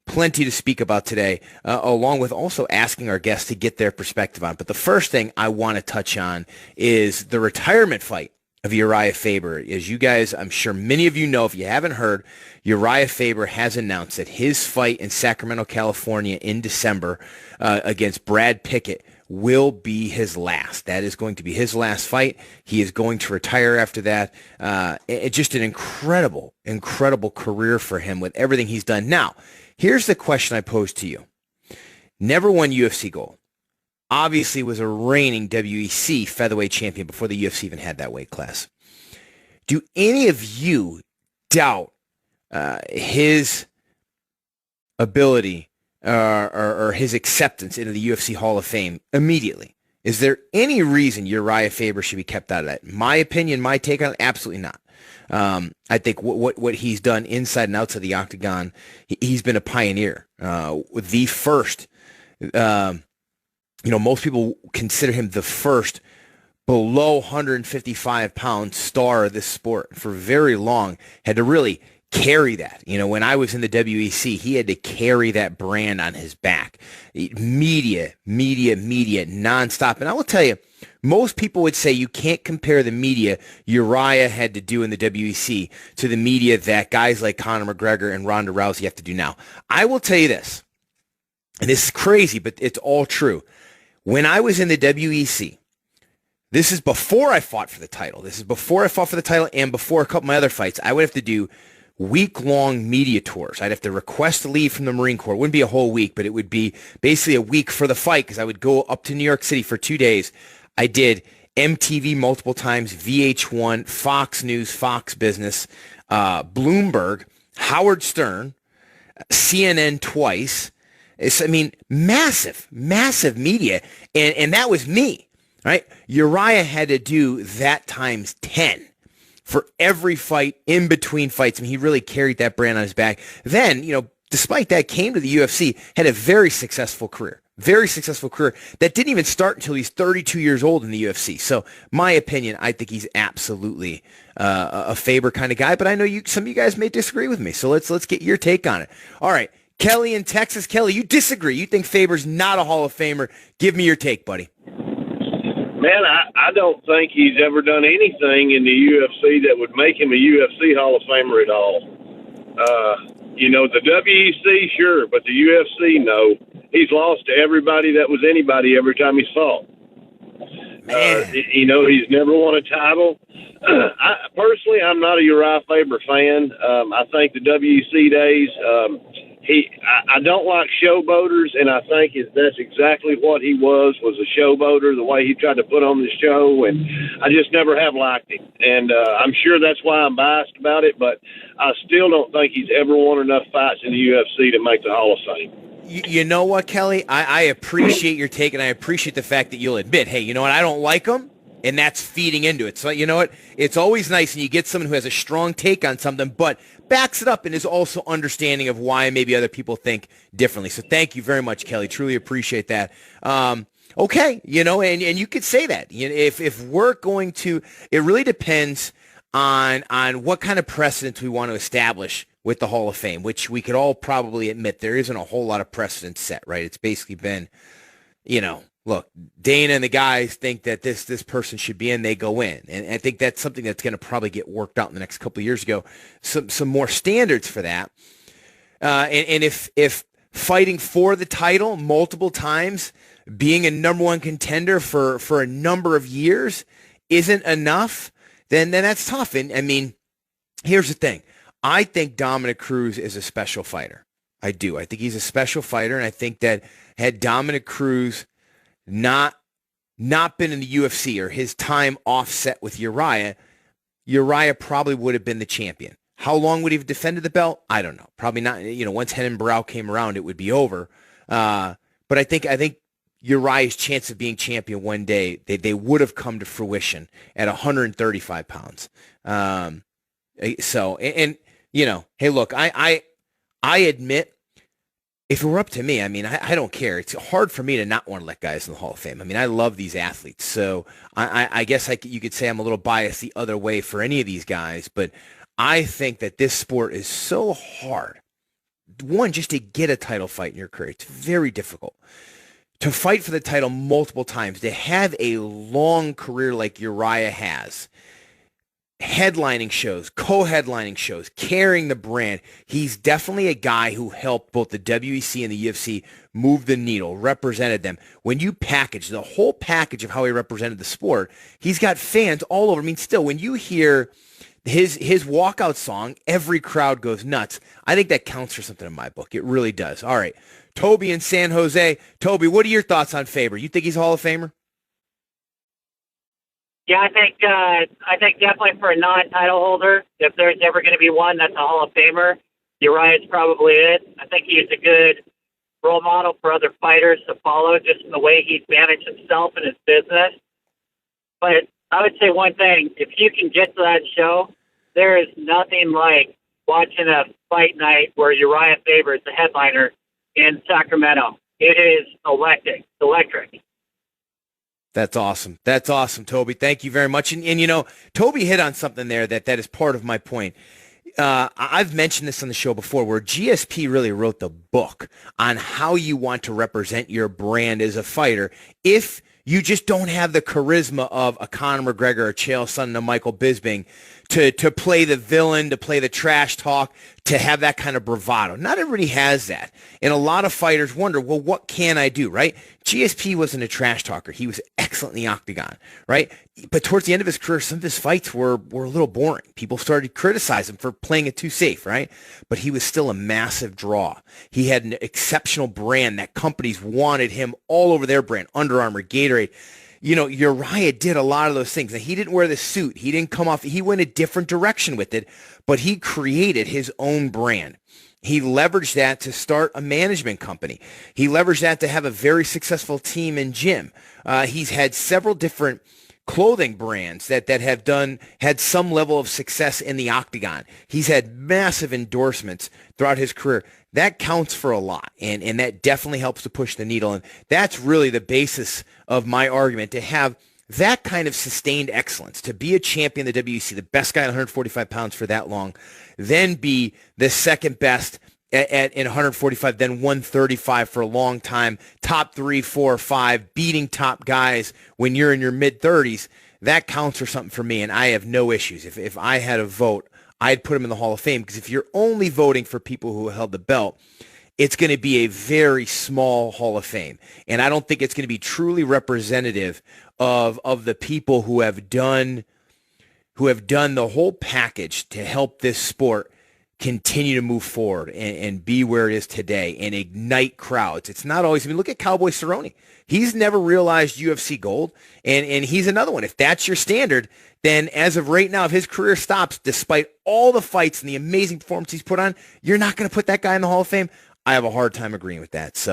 plenty to speak about today, along with also asking our guests to get their perspective on. But the first thing I want to touch on is the retirement fight of Urijah Faber. As you guys, I'm sure many of you know, if you haven't heard, Urijah Faber has announced that his fight in Sacramento, California in December against Brad Pickett will be his last. That is going to be his last fight. He is going to retire after that. It's just an incredible, incredible career for him with everything he's done. Now, here's the question I pose to you. Never won UFC gold. Obviously was a reigning WEC featherweight champion before the UFC even had that weight class. Do any of you doubt his ability or his acceptance into the UFC Hall of Fame immediately? Is there any reason Urijah Faber should be kept out of that? My opinion, my take on it, absolutely not. I think what he's done inside and outside the octagon, he's been a pioneer. The first, most people consider him the first below 155-pound star of this sport for very long, had to really carry that. When I was in the WEC, he had to carry that brand on his back. Media, nonstop. And I will tell you, most people would say you can't compare the media Urijah had to do in the WEC to the media that guys like Conor McGregor and Ronda Rousey have to do now. I will tell you this, and this is crazy, but it's all true. When I was in the WEC, this is before I fought for the title. This is before I fought for the title and before a couple of my other fights. I would have to do week-long media tours. I'd have to request a leave from the Marine Corps. It wouldn't be a whole week, but it would be basically a week for the fight because I would go up to New York City for 2 days. I did MTV multiple times, VH1, Fox News, Fox Business, Bloomberg, Howard Stern, CNN twice. Massive media. And that was me, right? Urijah had to do that times 10 for every fight, in between fights. He really carried that brand on his back. Then, despite that, came to the UFC, had a very successful career that didn't even start until he's 32 years old in the UFC. So my opinion, I think he's absolutely a Faber kind of guy, but I know some of you guys may disagree with me. So let's get your take on it. All right. Kelly in Texas. Kelly, you disagree. You think Faber's not a Hall of Famer. Give me your take, buddy. Man, I don't think he's ever done anything in the UFC that would make him a UFC Hall of Famer at all. The WEC, sure, but the UFC, no. He's lost to everybody that was anybody every time he's fought. He's never won a title. Personally, I'm not a Urijah Faber fan. I think the WEC days, I don't like showboaters, and I think that's exactly what he was a showboater, the way he tried to put on the show, and I just never have liked him. And I'm sure that's why I'm biased about it, but I still don't think he's ever won enough fights in the UFC to make the Hall of Fame. You know what, Kelly? I appreciate your take, and I appreciate the fact that you'll admit, hey, you know what, I don't like him, and that's feeding into it. So you know what? It's always nice when you get someone who has a strong take on something, but backs it up and is also understanding of why maybe other people think differently. So thank you very much, Kelly. Truly appreciate that. Okay, and you could say that. If we're going to, it really depends on what kind of precedent we want to establish with the Hall of Fame, which we could all probably admit there isn't a whole lot of precedent set, right? It's basically been, look, Dana and the guys think that this person should be in, they go in. And I think that's something that's going to probably get worked out in the next couple of years ago. Some more standards for that. And if fighting for the title multiple times, being a number one contender for a number of years isn't enough, then that's tough. And here's the thing. I think Dominic Cruz is a special fighter. I do. I think he's a special fighter, and I think that had Dominic Cruz not been in the UFC or his time offset with Urijah probably would have been the champion. How long would he have defended the belt? I don't know. Probably not. Once Renan Barão came around, it would be over. But I think Uriah's chance of being champion one day, they would have come to fruition at 135 pounds. Hey, look, I admit, if it were up to me, I don't care. It's hard for me to not want to let guys in the Hall of Fame. I love these athletes. So I guess you could say I'm a little biased the other way for any of these guys, but I think that this sport is so hard one, just to get a title fight in your career. It's very difficult. To fight for the title multiple times, to have a long career like Urijah has, headlining shows, co-headlining shows, carrying the brand. He's definitely a guy who helped both the WEC and the UFC move the needle, represented them. When you package the whole package of how he represented the sport, he's got fans all over. I mean, still, when you hear his walkout song, every crowd goes nuts. I think that counts for something in my book. It really does. All right. Toby in San Jose. Toby, what are your thoughts on Faber? You think he's a Hall of Famer? Yeah, I think definitely for a non-title holder, if there's ever going to be one that's a Hall of Famer, Uriah's probably it. I think he's a good role model for other fighters to follow, just in the way he's managed himself and his business. But I would say one thing: if you can get to that show, there is nothing like watching a fight night where Urijah Faber is the headliner in Sacramento. It is electric. That's awesome. That's awesome, Toby. Thank you very much. And you know, Toby hit on something there that is part of my point. I've mentioned this on the show before, where GSP really wrote the book on how you want to represent your brand as a fighter if you just don't have the charisma of a Conor McGregor, a Chael Sonnen, a Michael Bisping to play the villain, to play the trash talk, to have that kind of bravado. Not everybody has that. And a lot of fighters wonder, well, what can I do, right? GSP wasn't a trash talker. He was excellent in the octagon, right? But towards the end of his career, some of his fights were a little boring. People started to criticize him for playing it too safe, right? But he was still a massive draw. He had an exceptional brand that companies wanted him all over their brand, Under Armour, Gatorade. You know, Urijah did a lot of those things. Now, he didn't wear the suit. He didn't come off. He went a different direction with it, but he created his own brand. He leveraged that to start a management company. He leveraged that to have a very successful team and gym. He's had several different clothing brands that have had some level of success in the octagon. He's had massive endorsements throughout his career. That counts for a lot, and that definitely helps to push the needle. And that's really the basis of my argument, to have that kind of sustained excellence, to be a champion in the WEC, the best guy at 145 pounds for that long, then be the second best in 145, then 135 for a long time, top 3, 4, 5, beating top guys when you're in your mid-30s. That counts for something for me, and I have no issues. If I had a vote, I'd put him in the Hall of Fame, because if you're only voting for people who held the belt, it's going to be a very small Hall of Fame. And I don't think it's going to be truly representative of the people who have done the whole package to help this sport continue to move forward and be where it is today and ignite crowds. It's not always, I mean, look at Cowboy Cerrone. He's never realized UFC gold, and he's another one. If that's your standard, then as of right now, if his career stops, despite all the fights and the amazing performance he's put on, you're not going to put that guy in the Hall of Fame. I have a hard time agreeing with that. So